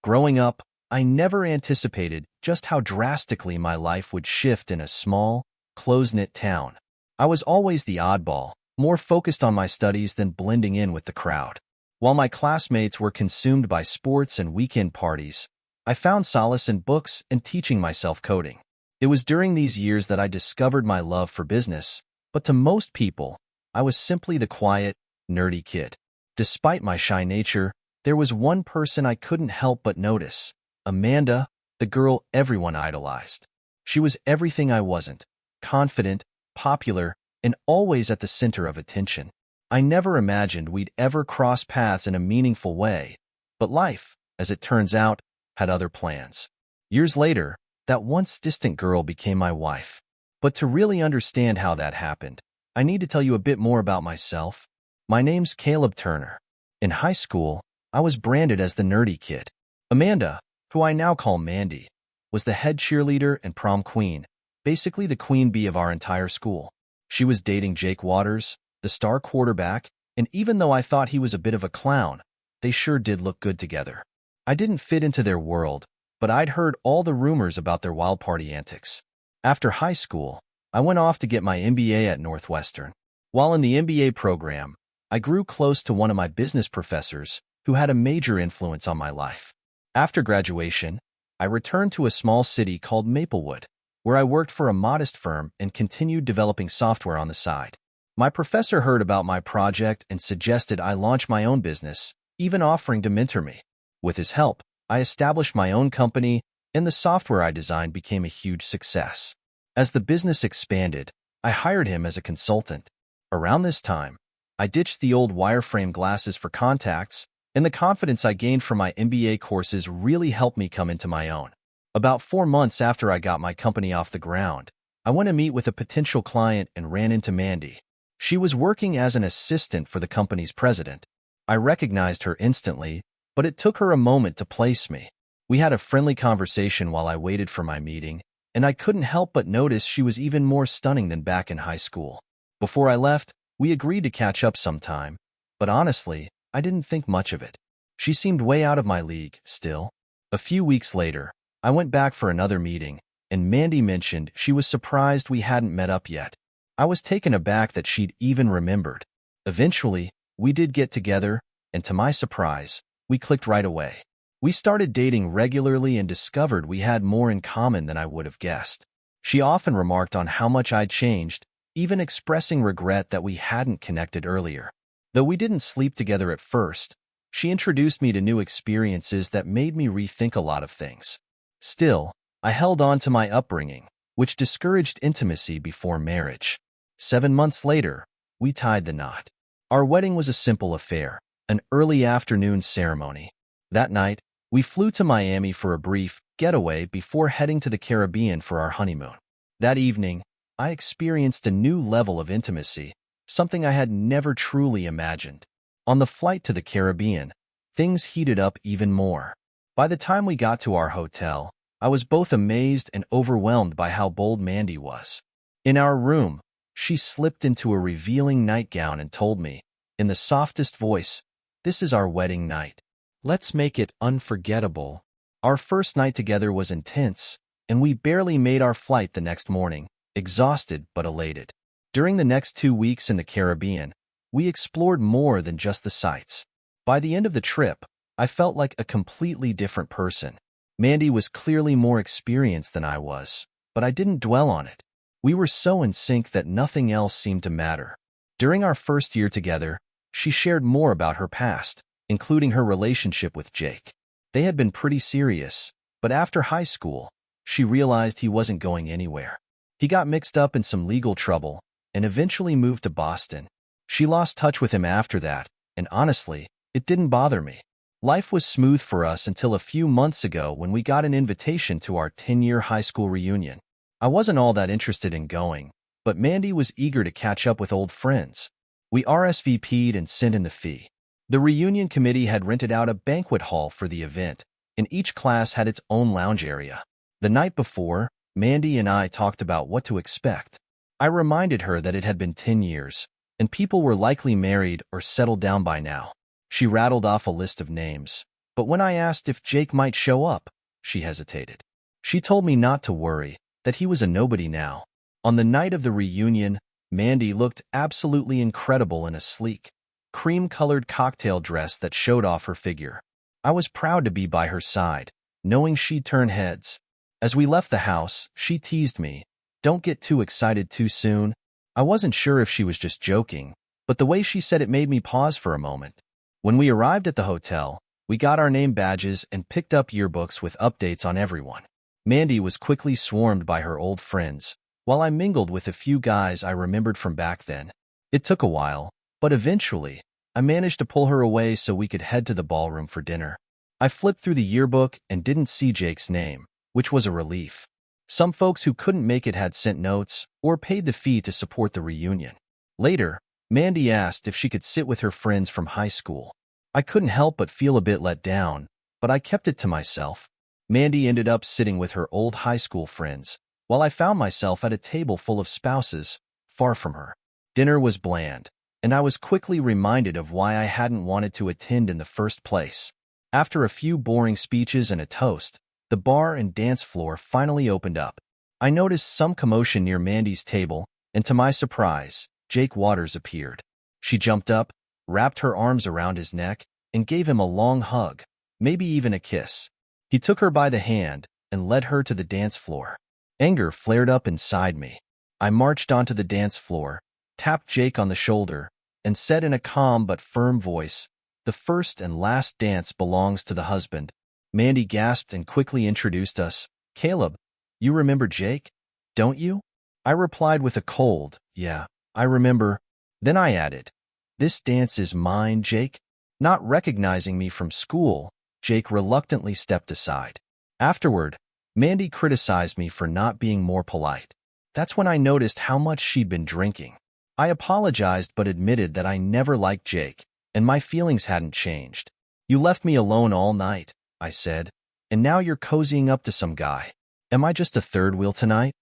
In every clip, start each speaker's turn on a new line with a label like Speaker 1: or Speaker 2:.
Speaker 1: Growing up, I never anticipated just how drastically my life would shift in a small, close-knit town. I was always the oddball, more focused on my studies than blending in with the crowd. While my classmates were consumed by sports and weekend parties, I found solace in books and teaching myself coding. It was during these years that I discovered my love for business, but to most people, I was simply the quiet, nerdy kid. Despite my shy nature, there was one person I couldn't help but notice: Amanda, the girl everyone idolized. She was everything I wasn't: confident, popular, and always at the center of attention. I never imagined we'd ever cross paths in a meaningful way, but life, as it turns out, had other plans. Years later, that once distant girl became my wife. But to really understand how that happened, I need to tell you a bit more about myself. My name's Caleb Turner. In high school, I was branded as the nerdy kid. Amanda, who I now call Mandy, was the head cheerleader and prom queen, basically the queen bee of our entire school. She was dating Jake Waters, the star quarterback, and even though I thought he was a bit of a clown, they sure did look good together. I didn't fit into their world, but I'd heard all the rumors about their wild party antics. After high school, I went off to get my MBA at Northwestern. While in the MBA program, I grew close to one of my business professors who had a major influence on my life. After graduation, I returned to a small city called Maplewood, where I worked for a modest firm and continued developing software on the side. My professor heard about my project and suggested I launch my own business, even offering to mentor me. With his help, I established my own company, and the software I designed became a huge success. As the business expanded, I hired him as a consultant. Around this time, I ditched the old wireframe glasses for contacts, and the confidence I gained from my MBA courses really helped me come into my own. About 4 months after I got my company off the ground, I went to meet with a potential client and ran into Mandy. She was working as an assistant for the company's president. I recognized her instantly, but it took her a moment to place me. We had a friendly conversation while I waited for my meeting, and I couldn't help but notice she was even more stunning than back in high school. Before I left, we agreed to catch up sometime, but honestly, I didn't think much of it. She seemed way out of my league, still. A few weeks later, I went back for another meeting, and Mandy mentioned she was surprised we hadn't met up yet. I was taken aback that she'd even remembered. Eventually, we did get together, and to my surprise, we clicked right away. We started dating regularly and discovered we had more in common than I would have guessed. She often remarked on how much I'd changed, even expressing regret that we hadn't connected earlier. Though we didn't sleep together at first, she introduced me to new experiences that made me rethink a lot of things. Still, I held on to my upbringing, which discouraged intimacy before marriage. 7 months later, we tied the knot. Our wedding was a simple affair, an early afternoon ceremony. That night, we flew to Miami for a brief getaway before heading to the Caribbean for our honeymoon. That evening, I experienced a new level of intimacy, something I had never truly imagined. On the flight to the Caribbean, things heated up even more. By the time we got to our hotel, I was both amazed and overwhelmed by how bold Mandy was. In our room, she slipped into a revealing nightgown and told me, in the softest voice, "This is our wedding night. Let's make it unforgettable." Our first night together was intense, and we barely made our flight the next morning, exhausted but elated. During the next 2 weeks in the Caribbean, we explored more than just the sights. By the end of the trip, I felt like a completely different person. Mandy was clearly more experienced than I was, but I didn't dwell on it. We were so in sync that nothing else seemed to matter. During our first year together, she shared more about her past, including her relationship with Jake. They had been pretty serious, but after high school, she realized he wasn't going anywhere. He got mixed up in some legal trouble and eventually moved to Boston. She lost touch with him after that, and honestly, it didn't bother me. Life was smooth for us until a few months ago when we got an invitation to our 10-year high school reunion. I wasn't all that interested in going, but Mandy was eager to catch up with old friends. We RSVP'd and sent in the fee. The reunion committee had rented out a banquet hall for the event, and each class had its own lounge area. The night before, Mandy and I talked about what to expect. I reminded her that it had been 10 years, and people were likely married or settled down by now. She rattled off a list of names, But when I asked if Jake might show up, she hesitated. She told me not to worry, that he was a nobody now. On the night of the reunion, Mandy looked absolutely incredible in a sleek, cream-colored cocktail dress that showed off her figure. I was proud to be by her side, knowing she'd turn heads. As we left the house, she teased me, "Don't get too excited too soon." I wasn't sure if she was just joking, but the way she said it made me pause for a moment. When we arrived at the hotel, we got our name badges and picked up yearbooks with updates on everyone. Mandy was quickly swarmed by her old friends, while I mingled with a few guys I remembered from back then. It took a while, but eventually, I managed to pull her away so we could head to the ballroom for dinner. I flipped through the yearbook and didn't see Jake's name, which was a relief. Some folks who couldn't make it had sent notes or paid the fee to support the reunion. Later, Mandy asked if she could sit with her friends from high school. I couldn't help but feel a bit let down, but I kept it to myself. Mandy ended up sitting with her old high school friends, while I found myself at a table full of spouses, far from her. Dinner was bland, and I was quickly reminded of why I hadn't wanted to attend in the first place. After a few boring speeches and a toast, the bar and dance floor finally opened up. I noticed some commotion near Mandy's table, and to my surprise, Jake Waters appeared. She jumped up, wrapped her arms around his neck, and gave him a long hug, maybe even a kiss. He took her by the hand and led her to the dance floor. Anger flared up inside me. I marched onto the dance floor, tapped Jake on the shoulder, and said in a calm but firm voice, "The first and last dance belongs to the husband." Mandy gasped and quickly introduced us. "Caleb, you remember Jake, don't you?" I replied with a cold, "Yeah, I remember." Then I added, "This dance is mine, Jake." Not recognizing me from school, Jake reluctantly stepped aside. Afterward, Mandy criticized me for not being more polite. That's when I noticed how much she'd been drinking. I apologized but admitted that I never liked Jake, and my feelings hadn't changed. "You left me alone all night," I said, "and now you're cozying up to some guy. Am I just a third wheel tonight?"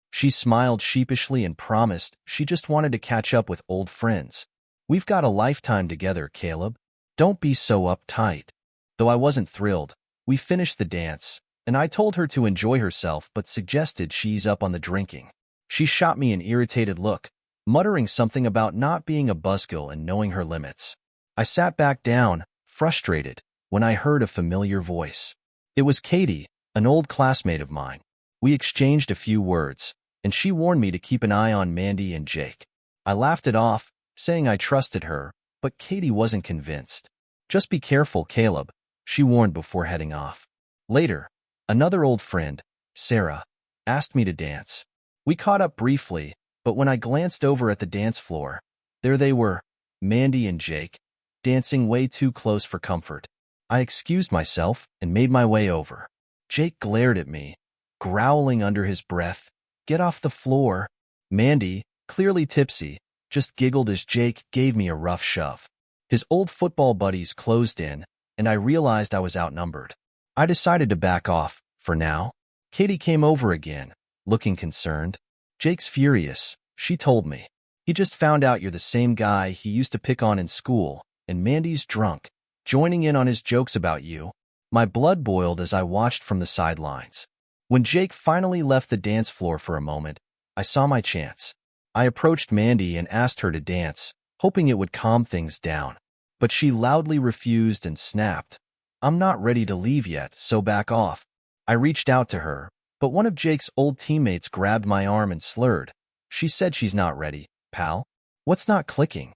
Speaker 1: She smiled sheepishly and promised she just wanted to catch up with old friends. "We've got a lifetime together, Caleb. Don't be so uptight." Though I wasn't thrilled, we finished the dance, and I told her to enjoy herself but suggested she ease up on the drinking. She shot me an irritated look, muttering something about not being a buzzkill and knowing her limits. I sat back down, frustrated, when I heard a familiar voice. It was Katie, an old classmate of mine. We exchanged a few words, and she warned me to keep an eye on Mandy and Jake. I laughed it off, saying I trusted her, but Katie wasn't convinced. "Just be careful, Caleb," she warned before heading off. Later, another old friend, Sarah, asked me to dance. We caught up briefly, but when I glanced over at the dance floor, there they were, Mandy and Jake, dancing way too close for comfort. I excused myself and made my way over. Jake glared at me, growling under his breath, "Get off the floor." Mandy, clearly tipsy, just giggled as Jake gave me a rough shove. His old football buddies closed in, and I realized I was outnumbered. I decided to back off, for now. Katie came over again, looking concerned. "Jake's furious," she told me. "He just found out you're the same guy he used to pick on in school, and Mandy's drunk, joining in on his jokes about you." My blood boiled as I watched from the sidelines. When Jake finally left the dance floor for a moment, I saw my chance. I approached Mandy and asked her to dance, hoping it would calm things down. But she loudly refused and snapped, "I'm not ready to leave yet, so back off." I reached out to her, but one of Jake's old teammates grabbed my arm and slurred. "She said she's not ready, pal. What's not clicking?"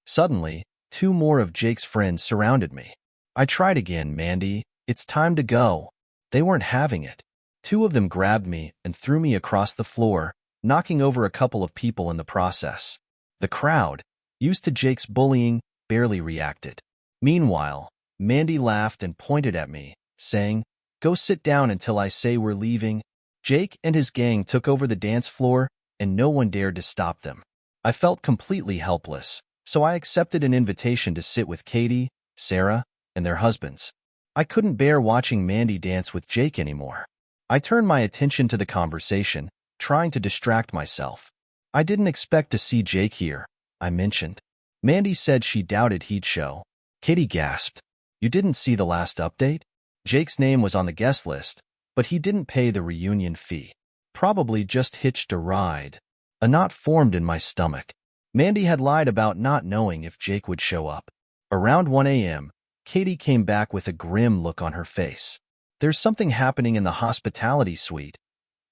Speaker 1: Suddenly, two more of Jake's friends surrounded me. "I tried again, Mandy. It's time to go." They weren't having it. Two of them grabbed me and threw me across the floor, knocking over a couple of people in the process. The crowd, used to Jake's bullying, barely reacted. Meanwhile, Mandy laughed and pointed at me, saying, "Go sit down until I say we're leaving." Jake and his gang took over the dance floor, and no one dared to stop them. I felt completely helpless, so I accepted an invitation to sit with Katie, Sarah, and their husbands. I couldn't bear watching Mandy dance with Jake anymore. I turned my attention to the conversation, trying to distract myself. "I didn't expect to see Jake here," I mentioned. Mandy said she doubted he'd show. Katie gasped. You didn't see the last update? Jake's name was on the guest list, but he didn't pay the reunion fee. Probably just hitched a ride. A knot formed in my stomach. Mandy had lied about not knowing if Jake would show up. Around 1 a.m., Katie came back with a grim look on her face. There's something happening in the hospitality suite,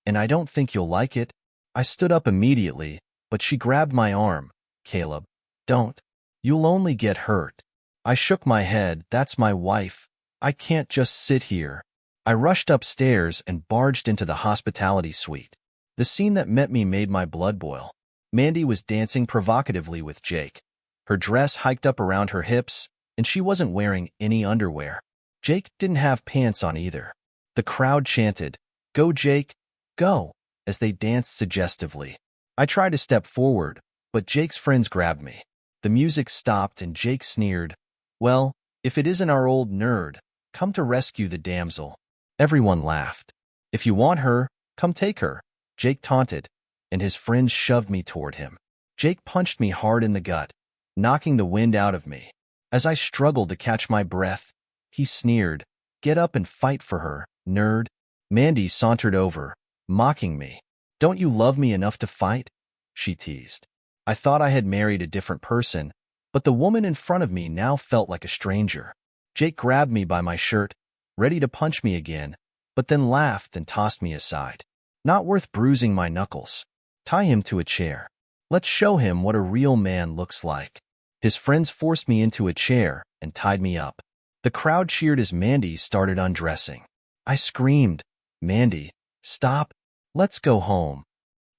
Speaker 1: and I don't think you'll like it. I stood up immediately, but she grabbed my arm. Caleb, don't. You'll only get hurt. I shook my head. That's my wife. I can't just sit here. I rushed upstairs and barged into the hospitality suite. The scene that met me made my blood boil. Mandy was dancing provocatively with Jake. Her dress hiked up around her hips, and she wasn't wearing any underwear. Jake didn't have pants on either. The crowd chanted, "Go, Jake, go," as they danced suggestively. I tried to step forward, but Jake's friends grabbed me. The music stopped and Jake sneered, "Well, if it isn't our old nerd, come to rescue the damsel." Everyone laughed. "If you want her, come take her," Jake taunted, and his friends shoved me toward him. Jake punched me hard in the gut, knocking the wind out of me. As I struggled to catch my breath, he sneered, "Get up and fight for her, nerd." Mandy sauntered over, mocking me. "Don't you love me enough to fight?" she teased. I thought I had married a different person, but the woman in front of me now felt like a stranger. Jake grabbed me by my shirt, ready to punch me again, but then laughed and tossed me aside. "Not worth bruising my knuckles. Tie him to a chair. Let's show him what a real man looks like." His friends forced me into a chair and tied me up. The crowd cheered as Mandy started undressing. I screamed, "Mandy, stop. Let's go home."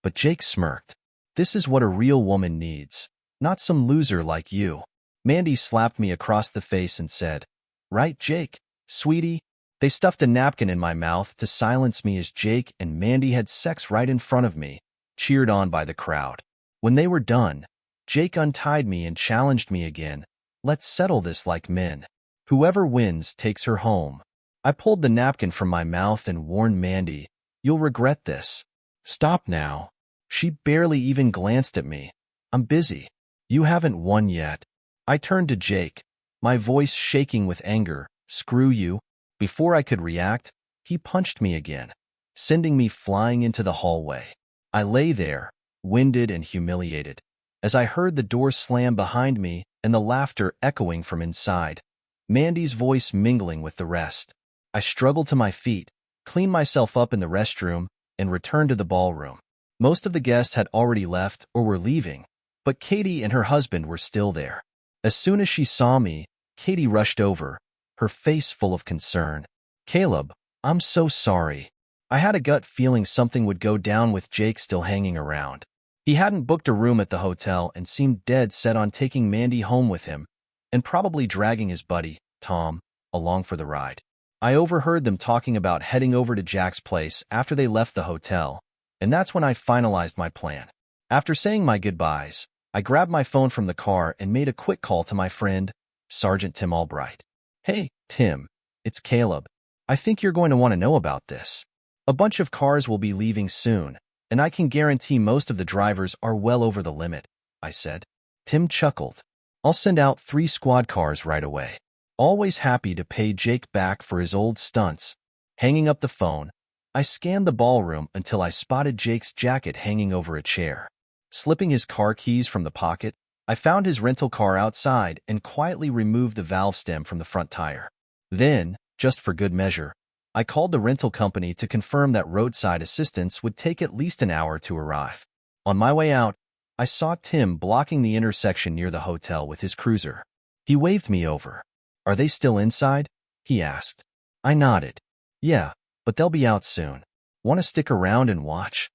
Speaker 1: But Jake smirked. "This is what a real woman needs, not some loser like you." Mandy slapped me across the face and said, "Right, Jake, sweetie?" They stuffed a napkin in my mouth to silence me as Jake and Mandy had sex right in front of me, cheered on by the crowd. When they were done, Jake untied me and challenged me again. "Let's settle this like men. Whoever wins takes her home." I pulled the napkin from my mouth and warned Mandy, "You'll regret this." "Stop now." She barely even glanced at me. "I'm busy. You haven't won yet." I turned to Jake, my voice shaking with anger. "Screw you." Before I could react, he punched me again, sending me flying into the hallway. I lay there, winded and humiliated, as I heard the door slam behind me and the laughter echoing from inside, Mandy's voice mingling with the rest. I struggled to my feet, cleaned myself up in the restroom, and returned to the ballroom. Most of the guests had already left or were leaving, but Katie and her husband were still there. As soon as she saw me, Katie rushed over, her face full of concern. "Caleb, I'm so sorry. I had a gut feeling something would go down with Jake still hanging around." He hadn't booked a room at the hotel and seemed dead set on taking Mandy home with him, and probably dragging his buddy, Tom, along for the ride. I overheard them talking about heading over to Jack's place after they left the hotel, and that's when I finalized my plan. After saying my goodbyes, I grabbed my phone from the car and made a quick call to my friend, Sergeant Tim Albright. "Hey, Tim, it's Caleb. I think you're going to want to know about this. A bunch of cars will be leaving soon, and I can guarantee most of the drivers are well over the limit," I said. Tim chuckled. "I'll send out 3 squad cars right away." Always happy to pay Jake back for his old stunts. Hanging up the phone, I scanned the ballroom until I spotted Jake's jacket hanging over a chair. Slipping his car keys from the pocket, I found his rental car outside and quietly removed the valve stem from the front tire. Then, just for good measure, I called the rental company to confirm that roadside assistance would take at least an hour to arrive. On my way out, I saw Tim blocking the intersection near the hotel with his cruiser. He waved me over. "Are they still inside?" he asked. I nodded. "Yeah, but they'll be out soon. Want to stick around and watch?"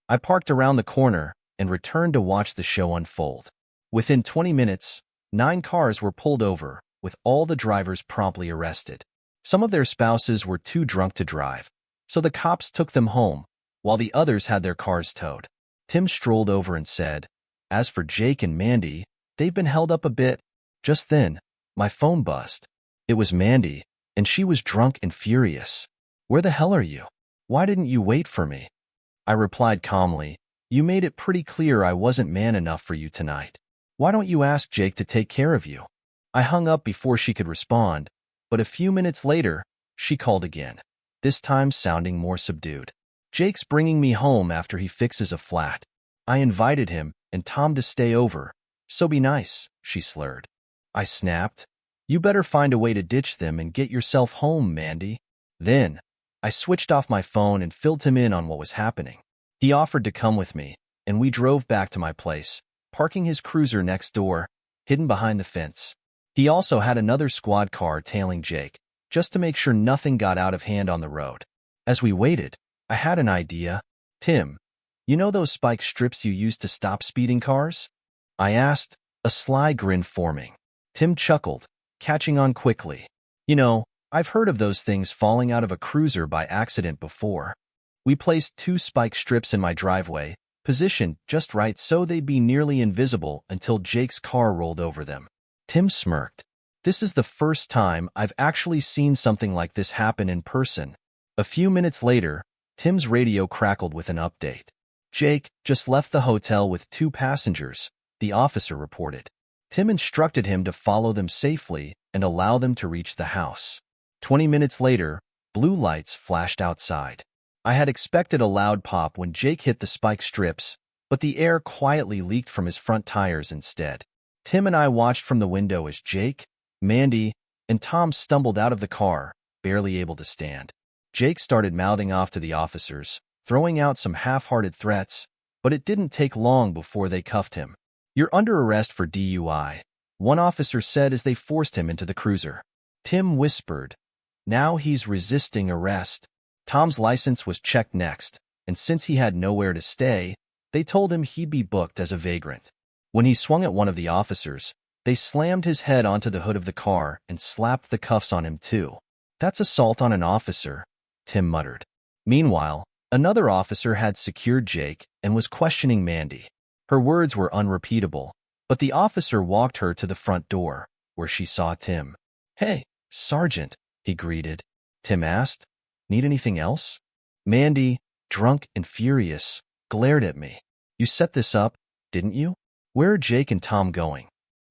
Speaker 1: I parked around the corner and returned to watch the show unfold. Within 20 minutes, 9 cars were pulled over, with all the drivers promptly arrested. Some of their spouses were too drunk to drive, so the cops took them home, while the others had their cars towed. Tim strolled over and said, "As for Jake and Mandy, they've been held up a bit." Just then, my phone buzzed. It was Mandy, and she was drunk and furious. "Where the hell are you? Why didn't you wait for me?" I replied calmly, "You made it pretty clear I wasn't man enough for you tonight. Why don't you ask Jake to take care of you?" I hung up before she could respond, But a few minutes later, she called again, this time sounding more subdued. Jake's bringing me home after he fixes a flat. I invited him and Tom to stay over, so be nice, she slurred. I snapped. You better find a way to ditch them and get yourself home, Mandy. Then, I switched off my phone and filled him in on what was happening. He offered to come with me, and we drove back to my place, parking his cruiser next door, hidden behind the fence. He also had another squad car tailing Jake, just to make sure nothing got out of hand on the road. As we waited, I had an idea. Tim, you know those spike strips you use to stop speeding cars? I asked, a sly grin forming. Tim chuckled, catching on quickly. You know, I've heard of those things falling out of a cruiser by accident before. We placed 2 spike strips in my driveway, positioned just right so they'd be nearly invisible until Jake's car rolled over them. Tim smirked. This is the first time I've actually seen something like this happen in person. A few minutes later, Tim's radio crackled with an update. Jake just left the hotel with 2 passengers, the officer reported. Tim instructed him to follow them safely and allow them to reach the house. 20 minutes later, blue lights flashed outside. I had expected a loud pop when Jake hit the spike strips, but the air quietly leaked from his front tires instead. Tim and I watched from the window as Jake, Mandy, and Tom stumbled out of the car, barely able to stand. Jake started mouthing off to the officers, throwing out some half-hearted threats, but it didn't take long before they cuffed him. You're under arrest for DUI, one officer said as they forced him into the cruiser. Tim whispered, now he's resisting arrest. Tom's license was checked next, and since he had nowhere to stay, they told him he'd be booked as a vagrant. When he swung at one of the officers, they slammed his head onto the hood of the car and slapped the cuffs on him too. That's assault on an officer, Tim muttered. Meanwhile, another officer had secured Jake and was questioning Mandy. Her words were unrepeatable, but the officer walked her to the front door, where she saw Tim. Hey, Sergeant, he greeted. Tim asked, need anything else? Mandy, drunk and furious, glared at me. You set this up, didn't you? Where are Jake and Tom going?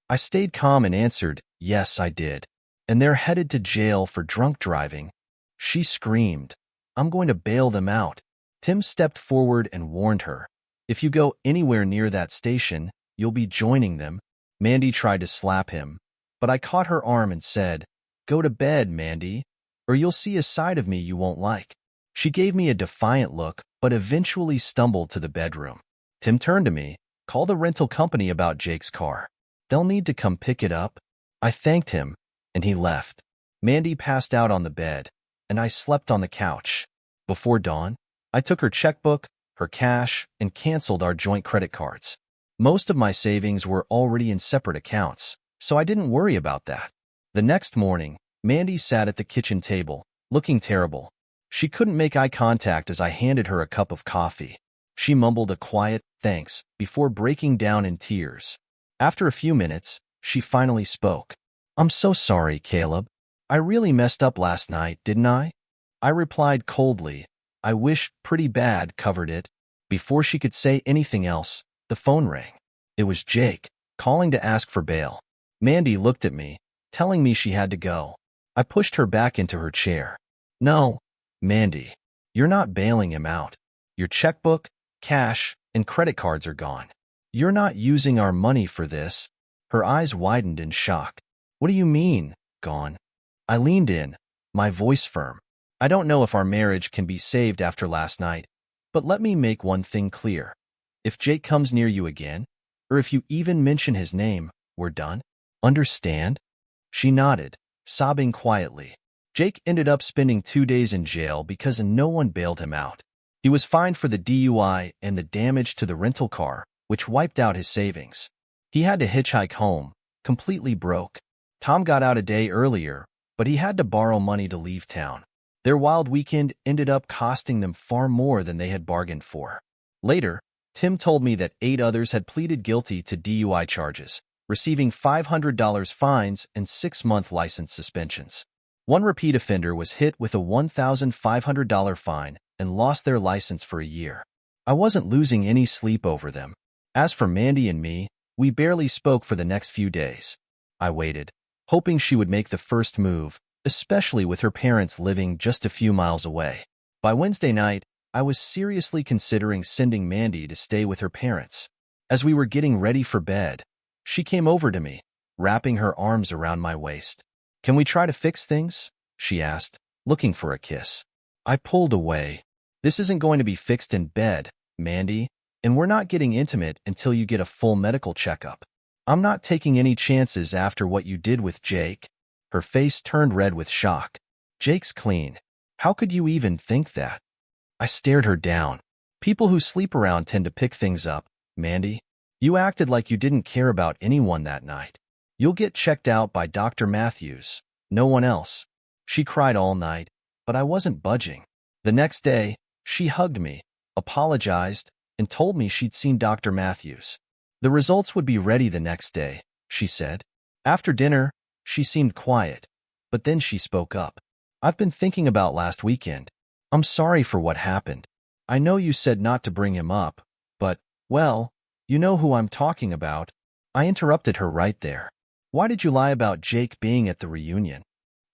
Speaker 1: I stayed calm and answered, yes, I did. And they're headed to jail for drunk driving. She screamed, I'm going to bail them out. Tim stepped forward and warned her. If you go anywhere near that station, you'll be joining them. Mandy tried to slap him, but I caught her arm and said, go to bed, Mandy, or you'll see a side of me you won't like. She gave me a defiant look, but eventually stumbled to the bedroom. Tim turned to me, call the rental company about Jake's car. They'll need to come pick it up. I thanked him, and he left. Mandy passed out on the bed, and I slept on the couch. Before dawn, I took her checkbook, her cash, and canceled our joint credit cards. Most of my savings were already in separate accounts, so I didn't worry about that. The next morning, Mandy sat at the kitchen table, looking terrible. She couldn't make eye contact as I handed her a cup of coffee. She mumbled a quiet thanks before breaking down in tears. After a few minutes, she finally spoke. I'm so sorry, Caleb. I really messed up last night, didn't I? I replied coldly. I wish pretty bad covered it. Before she could say anything else, the phone rang. It was Jake, calling to ask for bail. Mandy looked at me, telling me she had to go. I pushed her back into her chair. No, Mandy, you're not bailing him out. Your checkbook, cash, and credit cards are gone. You're not using our money for this. Her eyes widened in shock. What do you mean, gone? I leaned in, my voice firm. I don't know if our marriage can be saved after last night, but let me make one thing clear. If Jake comes near you again, or if you even mention his name, we're done. Understand? She nodded, sobbing quietly. Jake ended up spending 2 days in jail because no one bailed him out. He was fined for the DUI and the damage to the rental car, which wiped out his savings. He had to hitchhike home, completely broke. Tom got out a day earlier, but he had to borrow money to leave town. Their wild weekend ended up costing them far more than they had bargained for. Later, Tim told me that 8 others had pleaded guilty to DUI charges, receiving $500 fines and 6-month license suspensions. One repeat offender was hit with a $1,500 fine and lost their license for a year. I wasn't losing any sleep over them. As for Mandy and me, we barely spoke for the next few days. I waited, hoping she would make the first move, especially with her parents living just a few miles away. By Wednesday night, I was seriously considering sending Mandy to stay with her parents. As we were getting ready for bed, she came over to me, wrapping her arms around my waist. "Can we try to fix things?" she asked, looking for a kiss. I pulled away. "This isn't going to be fixed in bed, Mandy, and we're not getting intimate until you get a full medical checkup. I'm not taking any chances after what you did with Jake." Her face turned red with shock. "Jake's clean. How could you even think that?" I stared her down. "People who sleep around tend to pick things up, Mandy. You acted like you didn't care about anyone that night. You'll get checked out by Dr. Matthews, no one else." She cried all night, but I wasn't budging. The next day, she hugged me, apologized, and told me she'd seen Dr. Matthews. The results would be ready the next day, she said. After dinner, she seemed quiet, but then she spoke up. "I've been thinking about last weekend. I'm sorry for what happened. I know you said not to bring him up, but, well, you know who I'm talking about." I interrupted her right there. "Why did you lie about Jake being at the reunion?"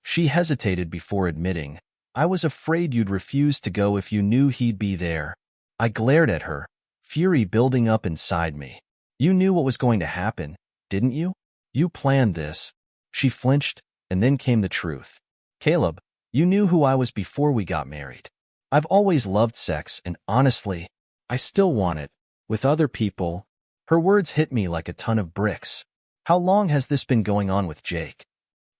Speaker 1: She hesitated before admitting, "I was afraid you'd refuse to go if you knew he'd be there." I glared at her, fury building up inside me. "You knew what was going to happen, didn't you? You planned this." She flinched, and then came the truth. "Caleb, you knew who I was before we got married. I've always loved sex, and honestly, I still want it. With other people." Her words hit me like a ton of bricks. "How long has this been going on with Jake?"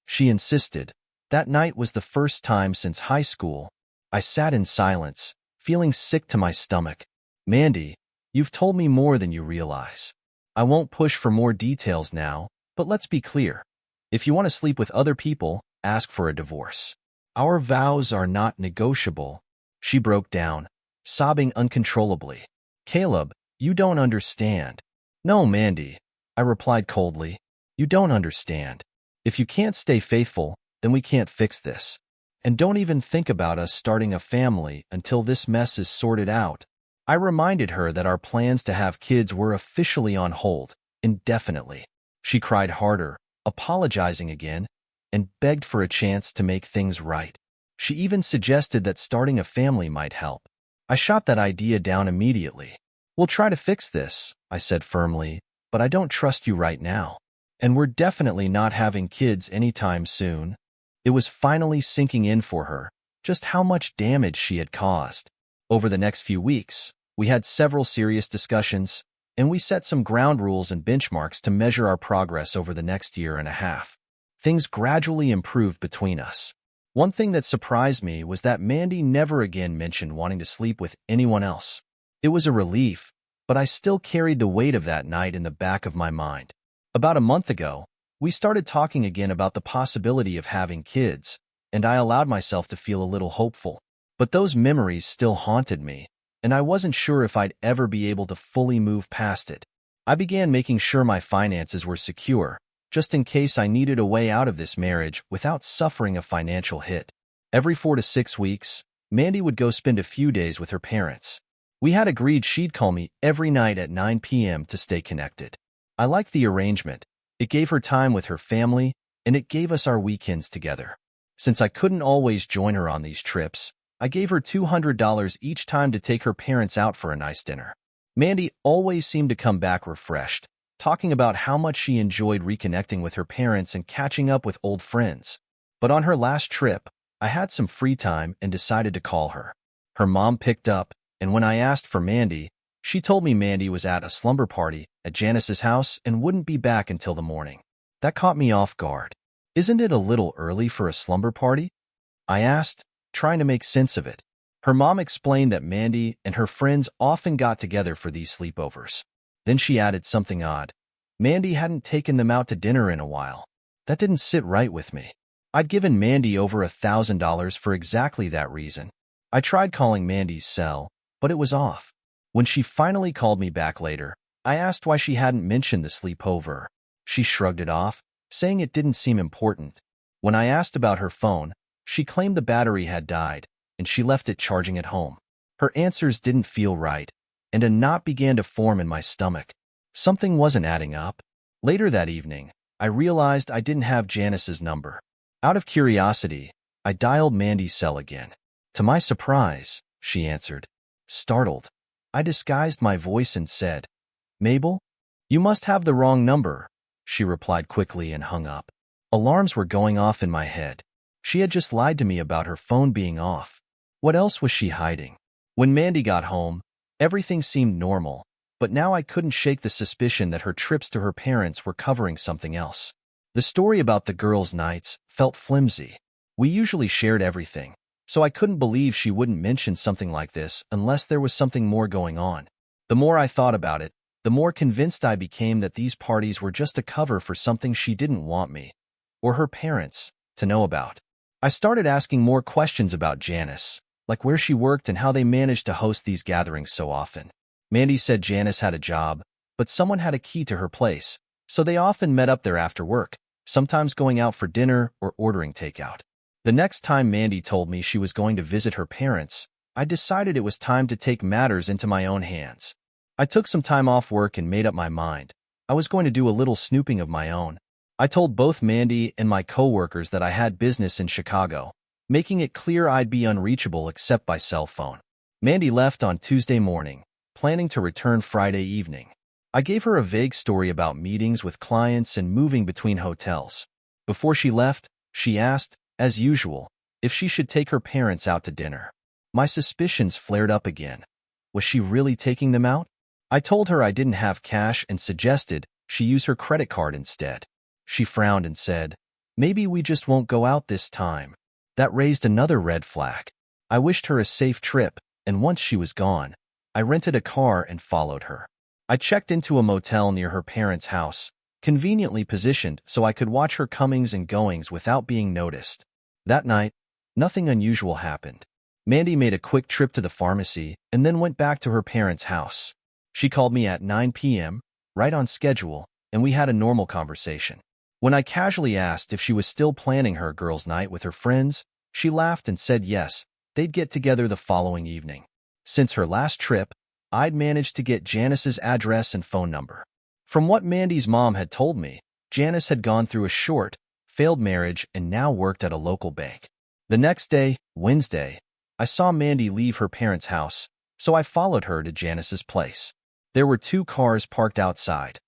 Speaker 1: She insisted. That night was the first time since high school. I sat in silence, feeling sick to my stomach. "Mandy, you've told me more than you realize. I won't push for more details now, but let's be clear. If you want to sleep with other people, ask for a divorce. Our vows are not negotiable." She broke down, sobbing uncontrollably. "Caleb, you don't understand." "No, Mandy," I replied coldly. "You don't understand. If you can't stay faithful, then we can't fix this. And don't even think about us starting a family until this mess is sorted out." I reminded her that our plans to have kids were officially on hold, indefinitely. She cried harder, apologizing again, and begged for a chance to make things right. She even suggested that starting a family might help. I shot that idea down immediately. "We'll try to fix this," I said firmly, "but I don't trust you right now. And we're definitely not having kids anytime soon." It was finally sinking in for her, just how much damage she had caused. Over the next few weeks, we had several serious discussions, and we set some ground rules and benchmarks to measure our progress over the next year and a half. Things gradually improved between us. One thing that surprised me was that Mandy never again mentioned wanting to sleep with anyone else. It was a relief, but I still carried the weight of that night in the back of my mind. About a month ago, we started talking again about the possibility of having kids, and I allowed myself to feel a little hopeful. But those memories still haunted me, and I wasn't sure if I'd ever be able to fully move past it. I began making sure my finances were secure, just in case I needed a way out of this marriage without suffering a financial hit. Every 4 to 6 weeks, Mandy would go spend a few days with her parents. We had agreed she'd call me every night at 9 p.m. to stay connected. I liked the arrangement. It gave her time with her family, and it gave us our weekends together. Since I couldn't always join her on these trips, I gave her $200 each time to take her parents out for a nice dinner. Mandy always seemed to come back refreshed, talking about how much she enjoyed reconnecting with her parents and catching up with old friends. But on her last trip, I had some free time and decided to call her. Her mom picked up, and when I asked for Mandy, she told me Mandy was at a slumber party at Janice's house and wouldn't be back until the morning. That caught me off guard. "Isn't it a little early for a slumber party?" I asked, trying to make sense of it. Her mom explained that Mandy and her friends often got together for these sleepovers. Then she added something odd. Mandy hadn't taken them out to dinner in a while. That didn't sit right with me. I'd given Mandy over $1,000 for exactly that reason. I tried calling Mandy's cell, but it was off. When she finally called me back later, I asked why she hadn't mentioned the sleepover. She shrugged it off, saying it didn't seem important. When I asked about her phone, she claimed the battery had died, and she left it charging at home. Her answers didn't feel right, and a knot began to form in my stomach. Something wasn't adding up. Later that evening, I realized I didn't have Janice's number. Out of curiosity, I dialed Mandy's cell again. To my surprise, she answered. Startled, I disguised my voice and said, Mabel? You must have the wrong number, she replied quickly and hung up. Alarms were going off in my head. She had just lied to me about her phone being off. What else was she hiding? When Mandy got home, everything seemed normal, but now I couldn't shake the suspicion that her trips to her parents were covering something else. The story about the girls' nights felt flimsy. We usually shared everything, so I couldn't believe she wouldn't mention something like this unless there was something more going on. The more I thought about it, the more convinced I became that these parties were just a cover for something she didn't want me, or her parents, to know about. I started asking more questions about Janice, like where she worked and how they managed to host these gatherings so often. Mandy said Janice had a job, but someone had a key to her place, so they often met up there after work, sometimes going out for dinner or ordering takeout. The next time Mandy told me she was going to visit her parents, I decided it was time to take matters into my own hands. I took some time off work and made up my mind. I was going to do a little snooping of my own. I told both Mandy and my coworkers that I had business in Chicago, making it clear I'd be unreachable except by cell phone. Mandy left on Tuesday morning, planning to return Friday evening. I gave her a vague story about meetings with clients and moving between hotels. Before she left, she asked, as usual, if she should take her parents out to dinner. My suspicions flared up again. Was she really taking them out? I told her I didn't have cash and suggested she use her credit card instead. She frowned and said, maybe we just won't go out this time. That raised another red flag. I wished her a safe trip, and once she was gone, I rented a car and followed her. I checked into a motel near her parents' house, conveniently positioned so I could watch her comings and goings without being noticed. That night, nothing unusual happened. Mandy made a quick trip to the pharmacy and then went back to her parents' house. She called me at 9 p.m., right on schedule, and we had a normal conversation. When I casually asked if she was still planning her girls' night with her friends, she laughed and said yes, they'd get together the following evening. Since her last trip, I'd managed to get Janice's address and phone number. From what Mandy's mom had told me, Janice had gone through a short, failed marriage and now worked at a local bank. The next day, Wednesday, I saw Mandy leave her parents' house, so I followed her to Janice's place. There were two cars parked outside.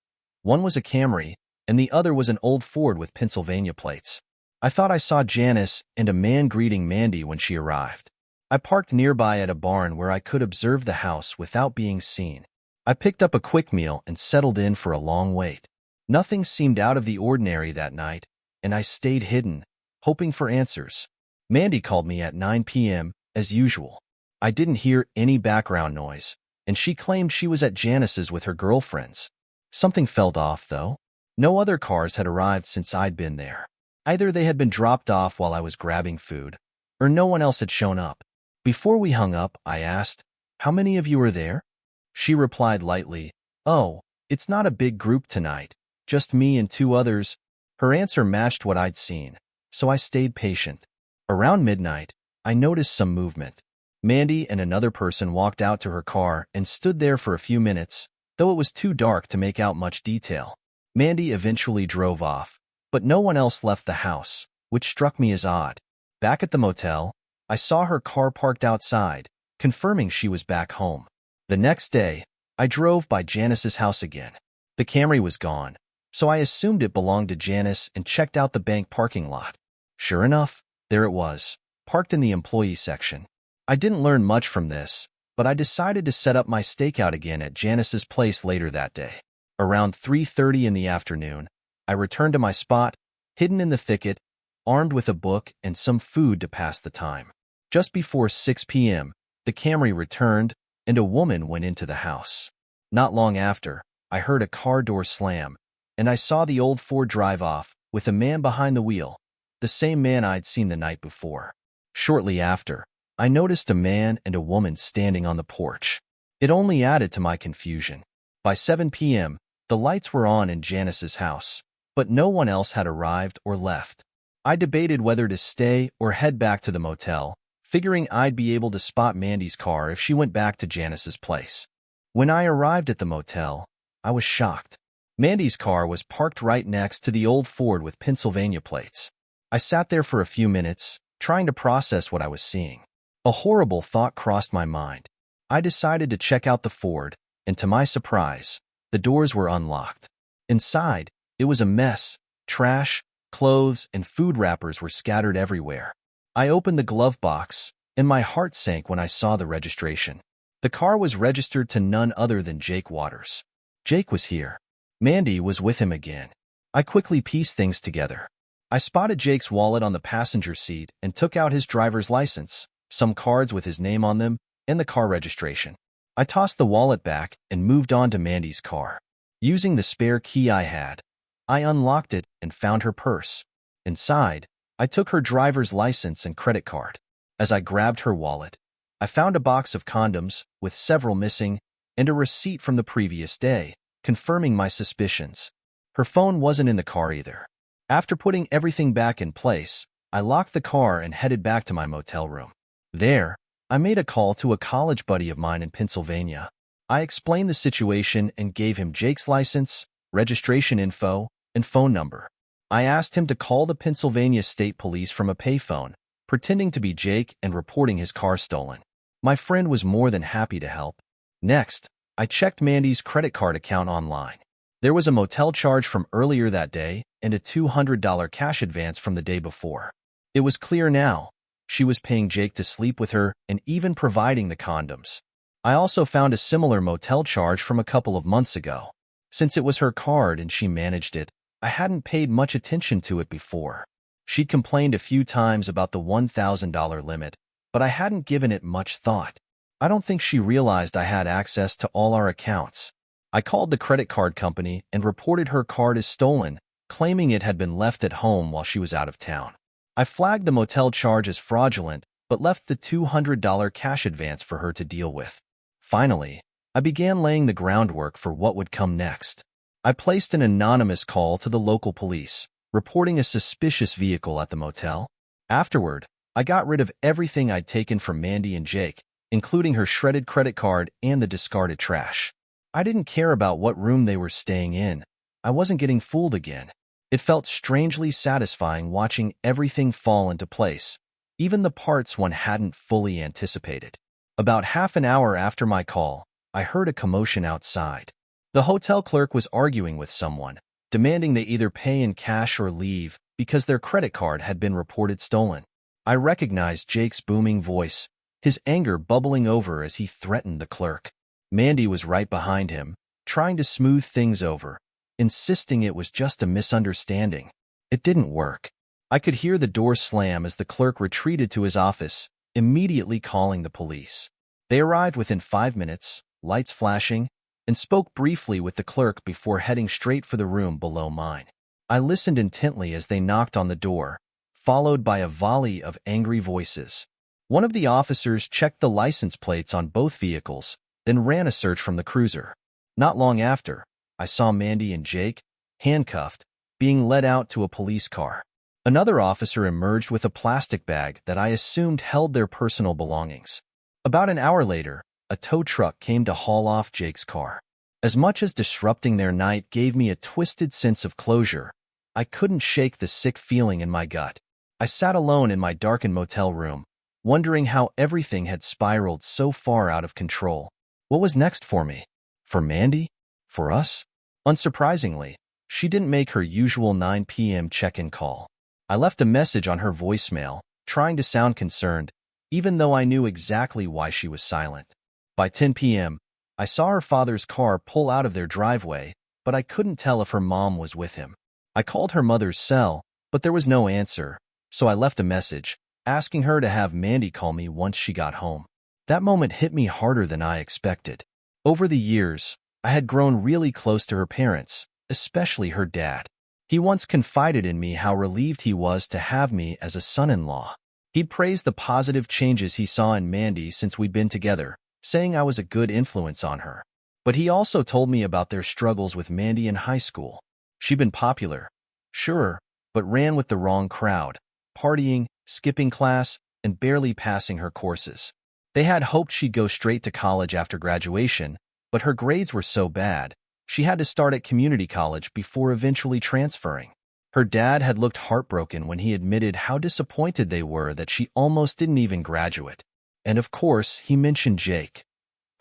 Speaker 1: One was a Camry, and the other was an old Ford with Pennsylvania plates. I thought I saw Janice and a man greeting Mandy when she arrived. I parked nearby at a barn where I could observe the house without being seen. I picked up a quick meal and settled in for a long wait. Nothing seemed out of the ordinary that night, and I stayed hidden, hoping for answers. Mandy called me at 9 p.m., as usual. I didn't hear any background noise, and she claimed she was at Janice's with her girlfriends. Something felt off, though. No other cars had arrived since I'd been there. Either they had been dropped off while I was grabbing food, or no one else had shown up. Before we hung up, I asked, "How many of you are there?" She replied lightly, "Oh, it's not a big group tonight, just me and two others." Her answer matched what I'd seen, so I stayed patient. Around midnight, I noticed some movement. Mandy and another person walked out to her car and stood there for a few minutes, though it was too dark to make out much detail. Mandy eventually drove off, but no one else left the house, which struck me as odd. Back at the motel, I saw her car parked outside, confirming she was back home. The next day, I drove by Janice's house again. The Camry was gone, so I assumed it belonged to Janice and checked out the bank parking lot. Sure enough, there it was, parked in the employee section. I didn't learn much from this, but I decided to set up my stakeout again at Janice's place later that day. Around 3:30 in the afternoon, I returned to my spot, hidden in the thicket, armed with a book and some food to pass the time. Just before 6 p.m., the Camry returned, and a woman went into the house. Not long after, I heard a car door slam, and I saw the old Ford drive off, with a man behind the wheel, the same man I'd seen the night before. Shortly after, I noticed a man and a woman standing on the porch. It only added to my confusion. By 7 p.m., the lights were on in Janice's house, but no one else had arrived or left. I debated whether to stay or head back to the motel, figuring I'd be able to spot Mandy's car if she went back to Janice's place. When I arrived at the motel, I was shocked. Mandy's car was parked right next to the old Ford with Pennsylvania plates. I sat there for a few minutes, trying to process what I was seeing. A horrible thought crossed my mind. I decided to check out the Ford, and to my surprise, the doors were unlocked. Inside, it was a mess. Trash, clothes, and food wrappers were scattered everywhere. I opened the glove box, and my heart sank when I saw the registration. The car was registered to none other than Jake Waters. Jake was here. Mandy was with him again. I quickly pieced things together. I spotted Jake's wallet on the passenger seat and took out his driver's license, some cards with his name on them, and the car registration. I tossed the wallet back and moved on to Mandy's car. Using the spare key I had, I unlocked it and found her purse. Inside, I took her driver's license and credit card. As I grabbed her wallet, I found a box of condoms, with several missing, and a receipt from the previous day, confirming my suspicions. Her phone wasn't in the car either. After putting everything back in place, I locked the car and headed back to my motel room. There, I made a call to a college buddy of mine in Pennsylvania. I explained the situation and gave him Jake's license, registration info, and phone number. I asked him to call the Pennsylvania State Police from a payphone, pretending to be Jake and reporting his car stolen. My friend was more than happy to help. Next, I checked Mandy's credit card account online. There was a motel charge from earlier that day and a $200 cash advance from the day before. It was clear now. She was paying Jake to sleep with her and even providing the condoms. I also found a similar motel charge from a couple of months ago. Since it was her card and she managed it, I hadn't paid much attention to it before. She'd complained a few times about the $1,000 limit, but I hadn't given it much thought. I don't think she realized I had access to all our accounts. I called the credit card company and reported her card as stolen, claiming it had been left at home while she was out of town. I flagged the motel charge as fraudulent, but left the $200 cash advance for her to deal with. Finally, I began laying the groundwork for what would come next. I placed an anonymous call to the local police, reporting a suspicious vehicle at the motel. Afterward, I got rid of everything I'd taken from Mandy and Jake, including her shredded credit card and the discarded trash. I didn't care about what room they were staying in. I wasn't getting fooled again. It felt strangely satisfying watching everything fall into place, even the parts one hadn't fully anticipated. About half an hour after my call, I heard a commotion outside. The hotel clerk was arguing with someone, demanding they either pay in cash or leave because their credit card had been reported stolen. I recognized Jake's booming voice, his anger bubbling over as he threatened the clerk. Mandy was right behind him, trying to smooth things over, insisting it was just a misunderstanding. It didn't work. I could hear the door slam as the clerk retreated to his office, immediately calling the police. They arrived within 5 minutes, lights flashing, and spoke briefly with the clerk before heading straight for the room below mine. I listened intently as they knocked on the door, followed by a volley of angry voices. One of the officers checked the license plates on both vehicles, then ran a search from the cruiser. Not long after, I saw Mandy and Jake, handcuffed, being led out to a police car. Another officer emerged with a plastic bag that I assumed held their personal belongings. About an hour later, a tow truck came to haul off Jake's car. As much as disrupting their night gave me a twisted sense of closure, I couldn't shake the sick feeling in my gut. I sat alone in my darkened motel room, wondering how everything had spiraled so far out of control. What was next for me? For Mandy? For us? Unsurprisingly, she didn't make her usual 9 p.m. check-in call. I left a message on her voicemail, trying to sound concerned, even though I knew exactly why she was silent. By 10 p.m., I saw her father's car pull out of their driveway, but I couldn't tell if her mom was with him. I called her mother's cell, but there was no answer, so I left a message, asking her to have Mandy call me once she got home. That moment hit me harder than I expected. Over the years, I had grown really close to her parents, especially her dad. He once confided in me how relieved he was to have me as a son-in-law. He'd praised the positive changes he saw in Mandy since we'd been together, saying I was a good influence on her. But he also told me about their struggles with Mandy in high school. She'd been popular, sure, but ran with the wrong crowd, partying, skipping class, and barely passing her courses. They had hoped she'd go straight to college after graduation, but her grades were so bad, she had to start at community college before eventually transferring. Her dad had looked heartbroken when he admitted how disappointed they were that she almost didn't even graduate. And of course, he mentioned Jake.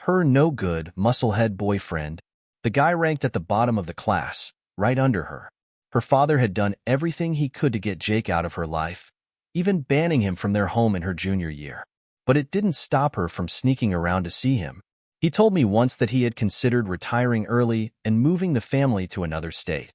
Speaker 1: Her no-good, musclehead boyfriend, the guy ranked at the bottom of the class, right under her. Her father had done everything he could to get Jake out of her life, even banning him from their home in her junior year. But it didn't stop her from sneaking around to see him. He told me once that he had considered retiring early and moving the family to another state.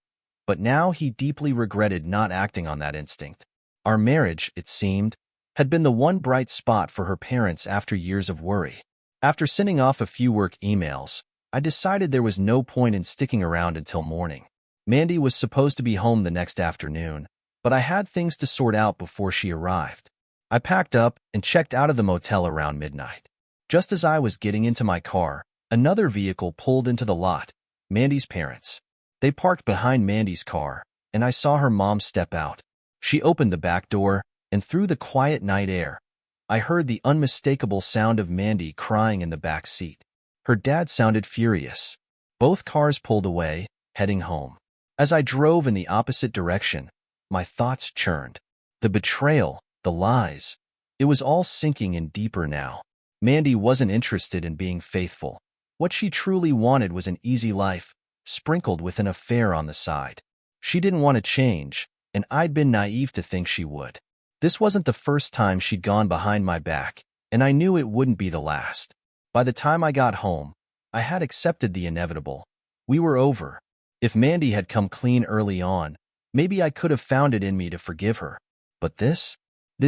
Speaker 1: But now he deeply regretted not acting on that instinct. Our marriage, it seemed, had been the one bright spot for her parents after years of worry. After sending off a few work emails, I decided there was no point in sticking around until morning. Mandy was supposed to be home the next afternoon, but I had things to sort out before she arrived. I packed up and checked out of the motel around midnight. Just as I was getting into my car, another vehicle pulled into the lot, Mandy's parents. They parked behind Mandy's car, and I saw her mom step out. She opened the back door, and through the quiet night air, I heard the unmistakable sound of Mandy crying in the back seat. Her dad sounded furious. Both cars pulled away, heading home. As I drove in the opposite direction, my thoughts churned. The betrayal, the lies. It was all sinking in deeper now. Mandy wasn't interested in being faithful. What she truly wanted was an easy life, sprinkled with an affair on the side. She didn't want to change, and I'd been naive to think she would. This wasn't the first time she'd gone behind my back, and I knew it wouldn't be the last. By the time I got home, I had accepted the inevitable. We were over. If Mandy had come clean early on, maybe I could have found it in me to forgive her. But this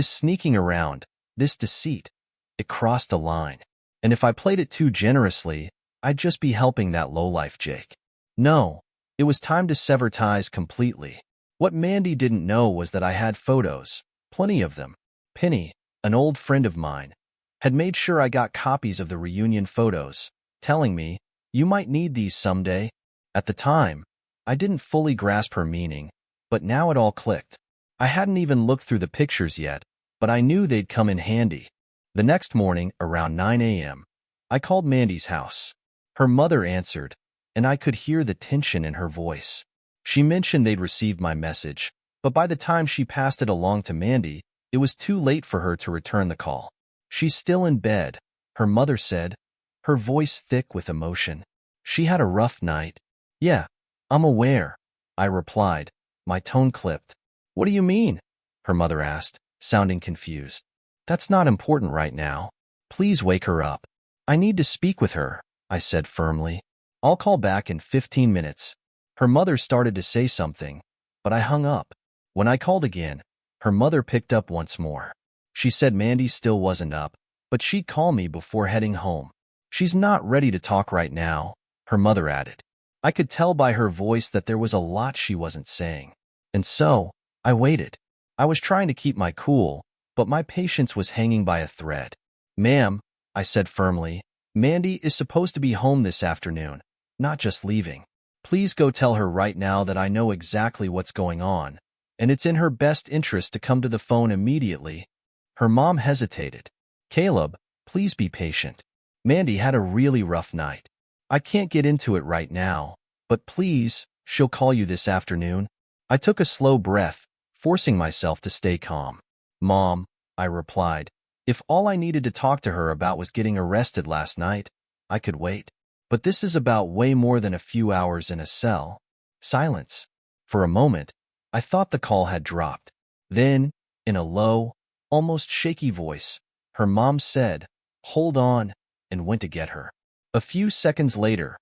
Speaker 1: sneaking around, this deceit, it crossed a line. And if I played it too generously, I'd just be helping that lowlife Jake. No, it was time to sever ties completely. What Mandy didn't know was that I had photos, plenty of them. Penny, an old friend of mine, had made sure I got copies of the reunion photos, telling me, "You might need these someday." At the time, I didn't fully grasp her meaning, but now it all clicked. I hadn't even looked through the pictures yet, but I knew they'd come in handy. The next morning, around 9 a.m., I called Mandy's house. Her mother answered, and I could hear the tension in her voice. She mentioned they'd received my message, but by the time she passed it along to Mandy, it was too late for her to return the call. "She's still in bed," her mother said, her voice thick with emotion. "She had a rough night." "Yeah, I'm aware," I replied, my tone clipped. "What do you mean?" her mother asked, sounding confused. "That's not important right now. Please wake her up." "I need to speak with her," I said firmly. "I'll call back in 15 minutes. Her mother started to say something, but I hung up. When I called again, her mother picked up once more. She said Mandy still wasn't up, but she'd call me before heading home. "She's not ready to talk right now," her mother added. I could tell by her voice that there was a lot she wasn't saying. And so, I waited. I was trying to keep my cool, but my patience was hanging by a thread. "Ma'am," I said firmly, "Mandy is supposed to be home this afternoon, not just leaving. Please go tell her right now that I know exactly what's going on, and it's in her best interest to come to the phone immediately." Her mom hesitated. "Caleb, please be patient. Mandy had a really rough night. I can't get into it right now, but please, she'll call you this afternoon." I took a slow breath, forcing myself to stay calm. "Mom," I replied, "if all I needed to talk to her about was getting arrested last night, I could wait. But this is about way more than a few hours in a cell." Silence. For a moment, I thought the call had dropped. Then, in a low, almost shaky voice, her mom said, "Hold on," and went to get her. A few seconds later,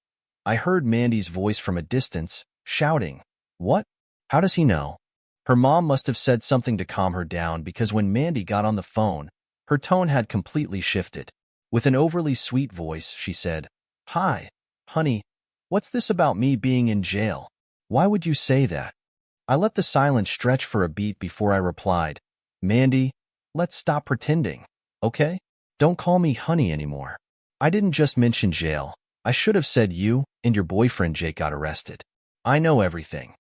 Speaker 1: I heard Mandy's voice from a distance, shouting, "What? How does he know?" Her mom must have said something to calm her down because when Mandy got on the phone, her tone had completely shifted. With an overly sweet voice, she said, "Hi, honey, what's this about me being in jail? Why would you say that?" I let the silence stretch for a beat before I replied, "Mandy, let's stop pretending, okay? Don't call me honey anymore. I didn't just mention jail. I should have said you and your boyfriend Jake got arrested. I know everything.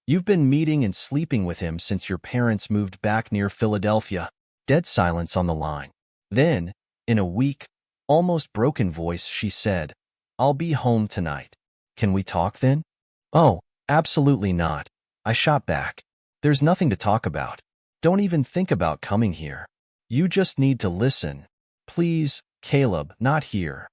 Speaker 1: You've been meeting and sleeping with him since your parents moved back near Philadelphia." Dead silence on the line. Then, in a weak, almost broken voice, she said, "I'll be home tonight. Can we talk then?" "Oh, absolutely not," I shot back. There's nothing to talk about. Don't even think about coming here. You just need to listen. Please, Caleb, not here.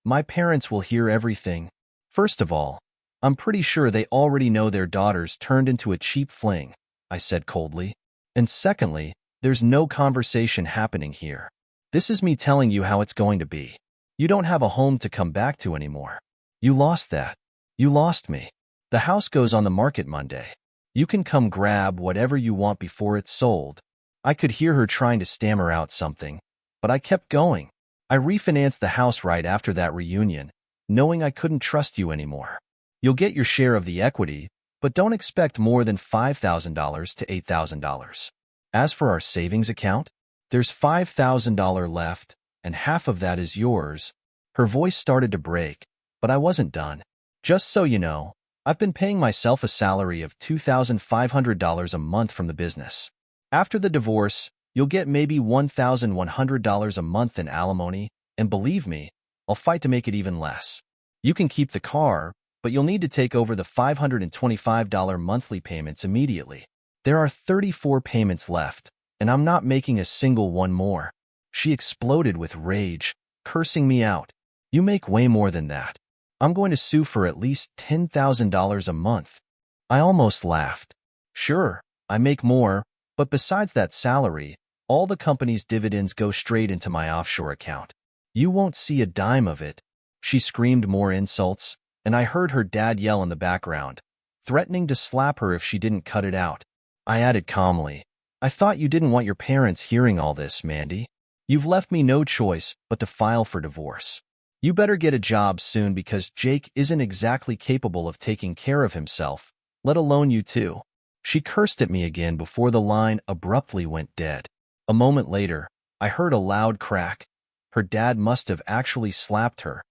Speaker 1: My parents will hear everything. First of all, I'm pretty sure they already know their daughters turned into a cheap fling, I said coldly. And secondly, there's no conversation happening here. This is me telling you how it's going to be. You don't have a home to come back to anymore. You lost that. You lost me. The house goes on the market Monday. You can come grab whatever you want before it's sold. I could hear her trying to stammer out something, but I kept going. I refinanced the house right after that reunion, knowing I couldn't trust you anymore. You'll get your share of the equity, but don't expect more than $5,000 to $8,000. As for our savings account, there's $5,000 left, and half of that is yours. Her voice started to break, but I wasn't done. Just so you know, I've been paying myself a salary of $2,500 a month from the business. After the divorce, you'll get maybe $1,100 a month in alimony, and believe me, I'll fight to make it even less. You can keep the car, but you'll need to take over the $525 monthly payments immediately. There are 34 payments left, and I'm not making a single one more. She exploded with rage, cursing me out. You make way more than that. I'm going to sue for at least $10,000 a month. I almost laughed. Sure, I make more, but besides that salary, all the company's dividends go straight into my offshore account. You won't see a dime of it. She screamed more insults, and I heard her dad yell in the background, threatening to slap her if she didn't cut it out. I added calmly, I thought you didn't want your parents hearing all this, Mandy. You've left me no choice but to file for divorce. You better get a job soon because Jake isn't exactly capable of taking care of himself, let alone you too. She cursed at me again before the line abruptly went dead. A moment later, I heard a loud crack. Her dad must have actually slapped her,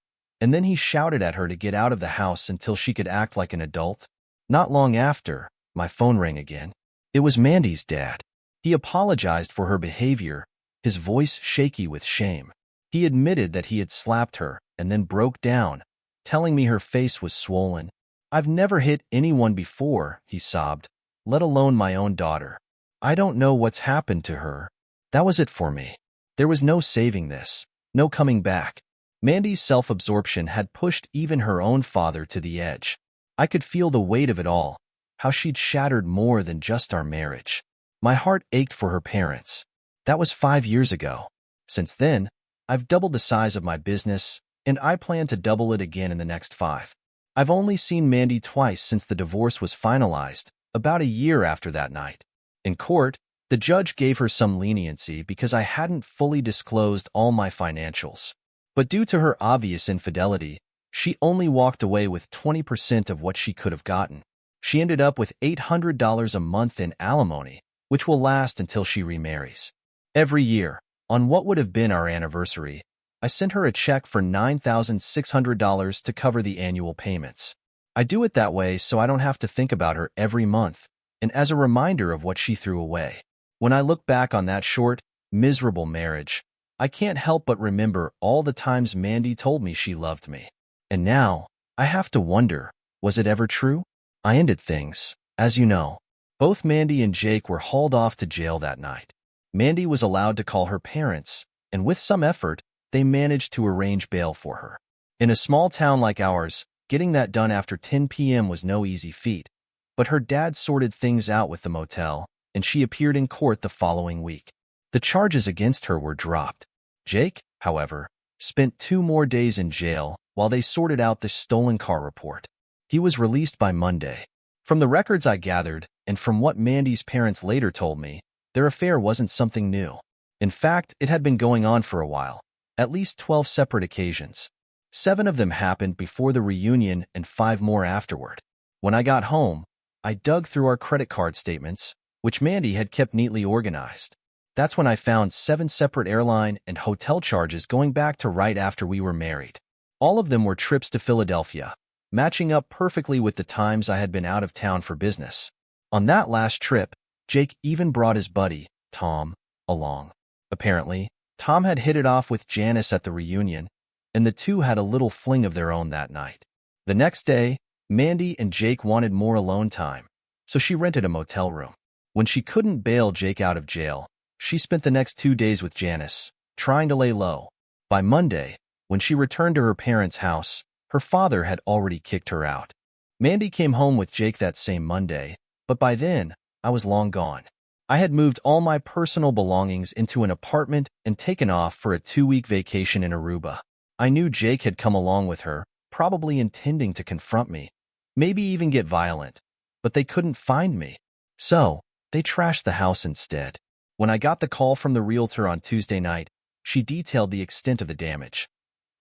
Speaker 1: and then he shouted at her to get out of the house until she could act like an adult. Not long after, my phone rang again. It was Mandy's dad. He apologized for her behavior, his voice shaky with shame. He admitted that he had slapped her and then broke down, telling me her face was swollen. I've never hit anyone before, he sobbed, let alone my own daughter. I don't know what's happened to her. That was it for me. There was no saving this, no coming back. Mandy's self-absorption had pushed even her own father to the edge. I could feel the weight of it all, how she'd shattered more than just our marriage. My heart ached for her parents. That was 5 years ago. Since then, I've doubled the size of my business, and I plan to double it again in the next 5. I've only seen Mandy twice since the divorce was finalized, about a year after that night. In court, the judge gave her some leniency because I hadn't fully disclosed all my financials. But due to her obvious infidelity, she only walked away with 20% of what she could have gotten. She ended up with $800 a month in alimony, which will last until she remarries. Every year, on what would have been our anniversary, I sent her a check for $9,600 to cover the annual payments. I do it that way so I don't have to think about her every month, and as a reminder of what she threw away. When I look back on that short, miserable marriage, I can't help but remember all the times Mandy told me she loved me. And now, I have to wonder, was it ever true? I ended things, as you know. Both Mandy and Jake were hauled off to jail that night. Mandy was allowed to call her parents, and with some effort, they managed to arrange bail for her. In a small town like ours, getting that done after 10 p.m. was no easy feat, but her dad sorted things out with the motel, and she appeared in court the following week. The charges against her were dropped. Jake, however, spent 2 more days in jail while they sorted out the stolen car report. He was released by Monday. From the records I gathered, and from what Mandy's parents later told me, their affair wasn't something new. In fact, it had been going on for a while, at least 12 separate occasions. 7 of them happened before the reunion and 5 more afterward. When I got home, I dug through our credit card statements, which Mandy had kept neatly organized. That's when I found 7 separate airline and hotel charges going back to right after we were married. All of them were trips to Philadelphia, matching up perfectly with the times I had been out of town for business. On that last trip, Jake even brought his buddy, Tom, along. Apparently, Tom had hit it off with Janice at the reunion, and the two had a little fling of their own that night. The next day, Mandy and Jake wanted more alone time, so she rented a motel room. When she couldn't bail Jake out of jail, she spent the next 2 days with Janice, trying to lay low. By Monday, when she returned to her parents' house, her father had already kicked her out. Mandy came home with Jake that same Monday, but by then, I was long gone. I had moved all my personal belongings into an apartment and taken off for a 2-week vacation in Aruba. I knew Jake had come along with her, probably intending to confront me, maybe even get violent, but they couldn't find me. So, they trashed the house instead. When I got the call from the realtor on Tuesday night, she detailed the extent of the damage.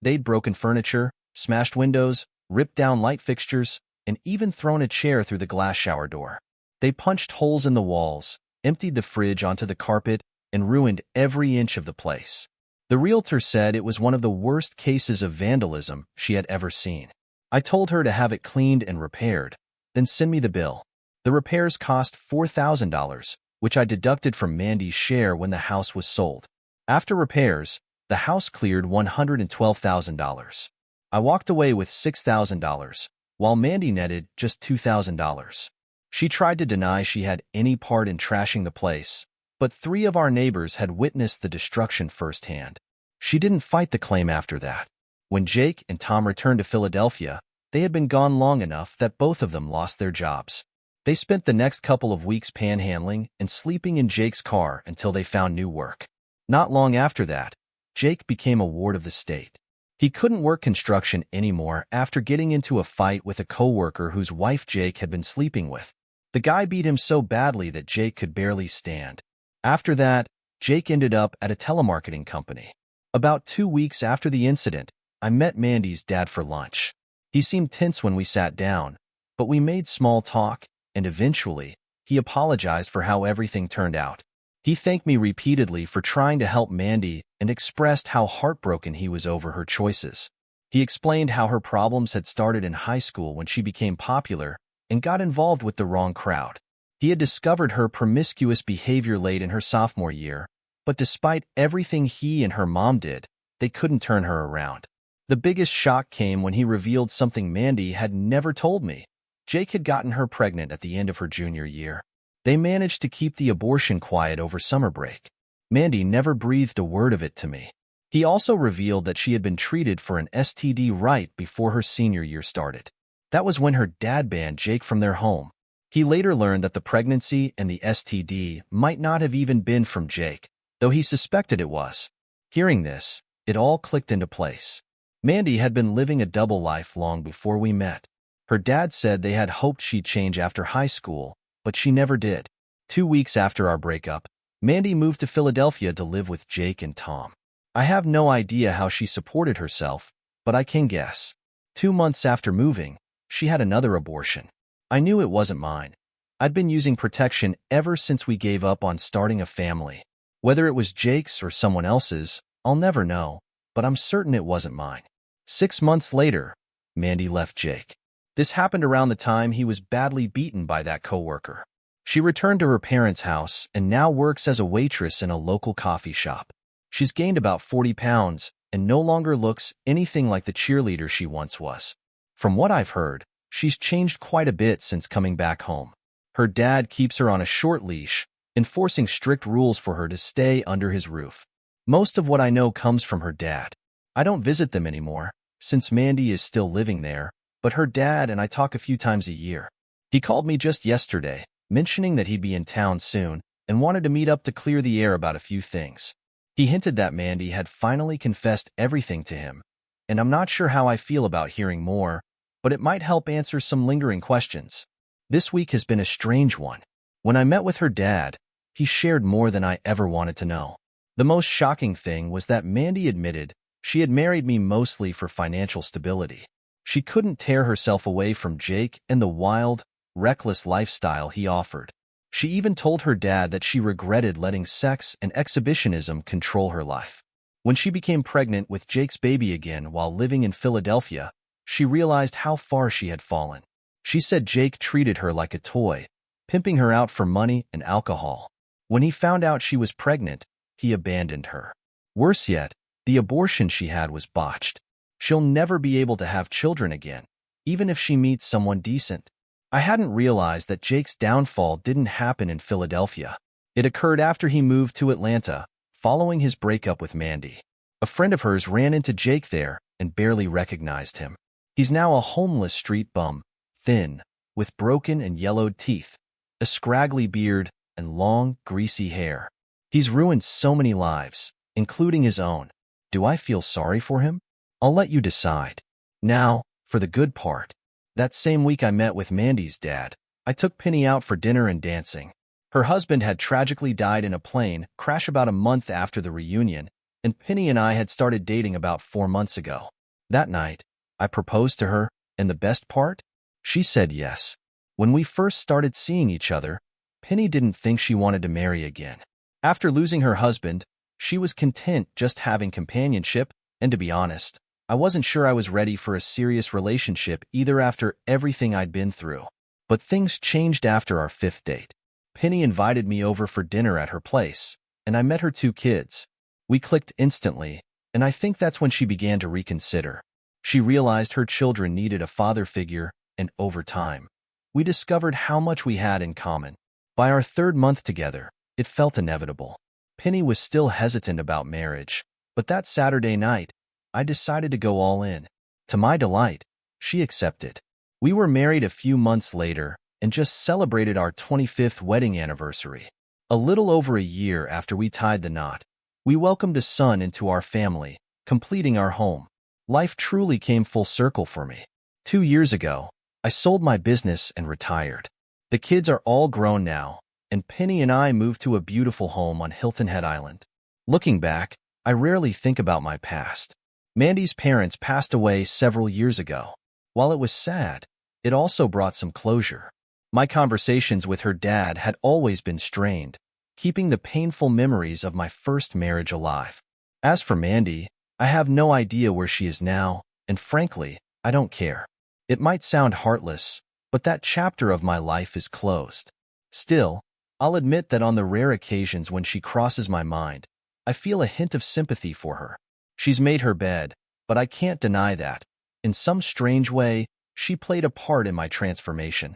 Speaker 1: They'd broken furniture, smashed windows, ripped down light fixtures, and even thrown a chair through the glass shower door. They punched holes in the walls, emptied the fridge onto the carpet, and ruined every inch of the place. The realtor said it was one of the worst cases of vandalism she had ever seen. I told her to have it cleaned and repaired, then send me the bill. The repairs cost $4,000, which I deducted from Mandy's share when the house was sold. After repairs, the house cleared $112,000. I walked away with $6,000, while Mandy netted just $2,000. She tried to deny she had any part in trashing the place, but 3 of our neighbors had witnessed the destruction firsthand. She didn't fight the claim after that. When Jake and Tom returned to Philadelphia, they had been gone long enough that both of them lost their jobs. They spent the next couple of weeks panhandling and sleeping in Jake's car until they found new work. Not long after that, Jake became a ward of the state. He couldn't work construction anymore after getting into a fight with a coworker whose wife Jake had been sleeping with. The guy beat him so badly that Jake could barely stand. After that, Jake ended up at a telemarketing company. About 2 weeks after the incident, I met Mandy's dad for lunch. He seemed tense when we sat down, but we made small talk, and eventually, he apologized for how everything turned out. He thanked me repeatedly for trying to help Mandy and expressed how heartbroken he was over her choices. He explained how her problems had started in high school when she became popular and got involved with the wrong crowd. He had discovered her promiscuous behavior late in her sophomore year, but despite everything he and her mom did, they couldn't turn her around. The biggest shock came when he revealed something Mandy had never told me. Jake had gotten her pregnant at the end of her junior year. They managed to keep the abortion quiet over summer break. Mandy never breathed a word of it to me. He also revealed that she had been treated for an STD right before her senior year started. That was when her dad banned Jake from their home. He later learned that the pregnancy and the STD might not have even been from Jake, though he suspected it was. Hearing this, it all clicked into place. Mandy had been living a double life long before we met. Her dad said they had hoped she'd change after high school, but she never did. 2 weeks after our breakup, Mandy moved to Philadelphia to live with Jake and Tom. I have no idea how she supported herself, but I can guess. 2 months after moving, she had another abortion. I knew it wasn't mine. I'd been using protection ever since we gave up on starting a family. Whether it was Jake's or someone else's, I'll never know, but I'm certain it wasn't mine. 6 months later, Mandy left Jake. This happened around the time he was badly beaten by that coworker. She returned to her parents' house and now works as a waitress in a local coffee shop. She's gained about 40 pounds and no longer looks anything like the cheerleader she once was. From what I've heard, she's changed quite a bit since coming back home. Her dad keeps her on a short leash, enforcing strict rules for her to stay under his roof. Most of what I know comes from her dad. I don't visit them anymore, since Mandy is still living there, but her dad and I talk a few times a year. He called me just yesterday, mentioning that he'd be in town soon and wanted to meet up to clear the air about a few things. He hinted that Mandy had finally confessed everything to him, and I'm not sure how I feel about hearing more, but it might help answer some lingering questions. This week has been a strange one. When I met with her dad, he shared more than I ever wanted to know. The most shocking thing was that Mandy admitted she had married me mostly for financial stability. She couldn't tear herself away from Jake and the wild, reckless lifestyle he offered. She even told her dad that she regretted letting sex and exhibitionism control her life. When she became pregnant with Jake's baby again while living in Philadelphia, she realized how far she had fallen. She said Jake treated her like a toy, pimping her out for money and alcohol. When he found out she was pregnant, he abandoned her. Worse yet, the abortion she had was botched. She'll never be able to have children again, even if she meets someone decent. I hadn't realized that Jake's downfall didn't happen in Philadelphia. It occurred after he moved to Atlanta, following his breakup with Mandy. A friend of hers ran into Jake there and barely recognized him. He's now a homeless street bum, thin, with broken and yellowed teeth, a scraggly beard, and long, greasy hair. He's ruined so many lives, including his own. Do I feel sorry for him? I'll let you decide. Now, for the good part. That same week I met with Mandy's dad. I took Penny out for dinner and dancing. Her husband had tragically died in a plane crash about a month after the reunion, and Penny and I had started dating about 4 months ago. That night, I proposed to her, and the best part? She said yes. When we first started seeing each other, Penny didn't think she wanted to marry again. After losing her husband, she was content just having companionship, and to be honest, I wasn't sure I was ready for a serious relationship either after everything I'd been through. But things changed after our 5th date. Penny invited me over for dinner at her place, and I met her 2 kids. We clicked instantly, and I think that's when she began to reconsider. She realized her children needed a father figure, and over time, we discovered how much we had in common. By our 3rd month together, it felt inevitable. Penny was still hesitant about marriage, but that Saturday night, I decided to go all in. To my delight, she accepted. We were married a few months later and just celebrated our 25th wedding anniversary. A little over a year after we tied the knot, we welcomed a son into our family, completing our home. Life truly came full circle for me. 2 years ago, I sold my business and retired. The kids are all grown now, and Penny and I moved to a beautiful home on Hilton Head Island. Looking back, I rarely think about my past. Mandy's parents passed away several years ago. While it was sad, it also brought some closure. My conversations with her dad had always been strained, keeping the painful memories of my first marriage alive. As for Mandy, I have no idea where she is now, and frankly, I don't care. It might sound heartless, but that chapter of my life is closed. Still, I'll admit that on the rare occasions when she crosses my mind, I feel a hint of sympathy for her. She's made her bed, but I can't deny that, in some strange way, she played a part in my transformation.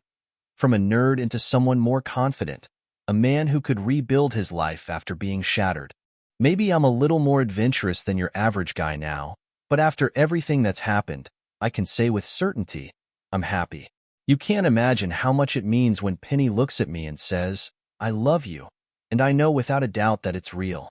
Speaker 1: From a nerd into someone more confident, a man who could rebuild his life after being shattered. Maybe I'm a little more adventurous than your average guy now, but after everything that's happened, I can say with certainty, I'm happy. You can't imagine how much it means when Penny looks at me and says, "I love you," and I know without a doubt that it's real.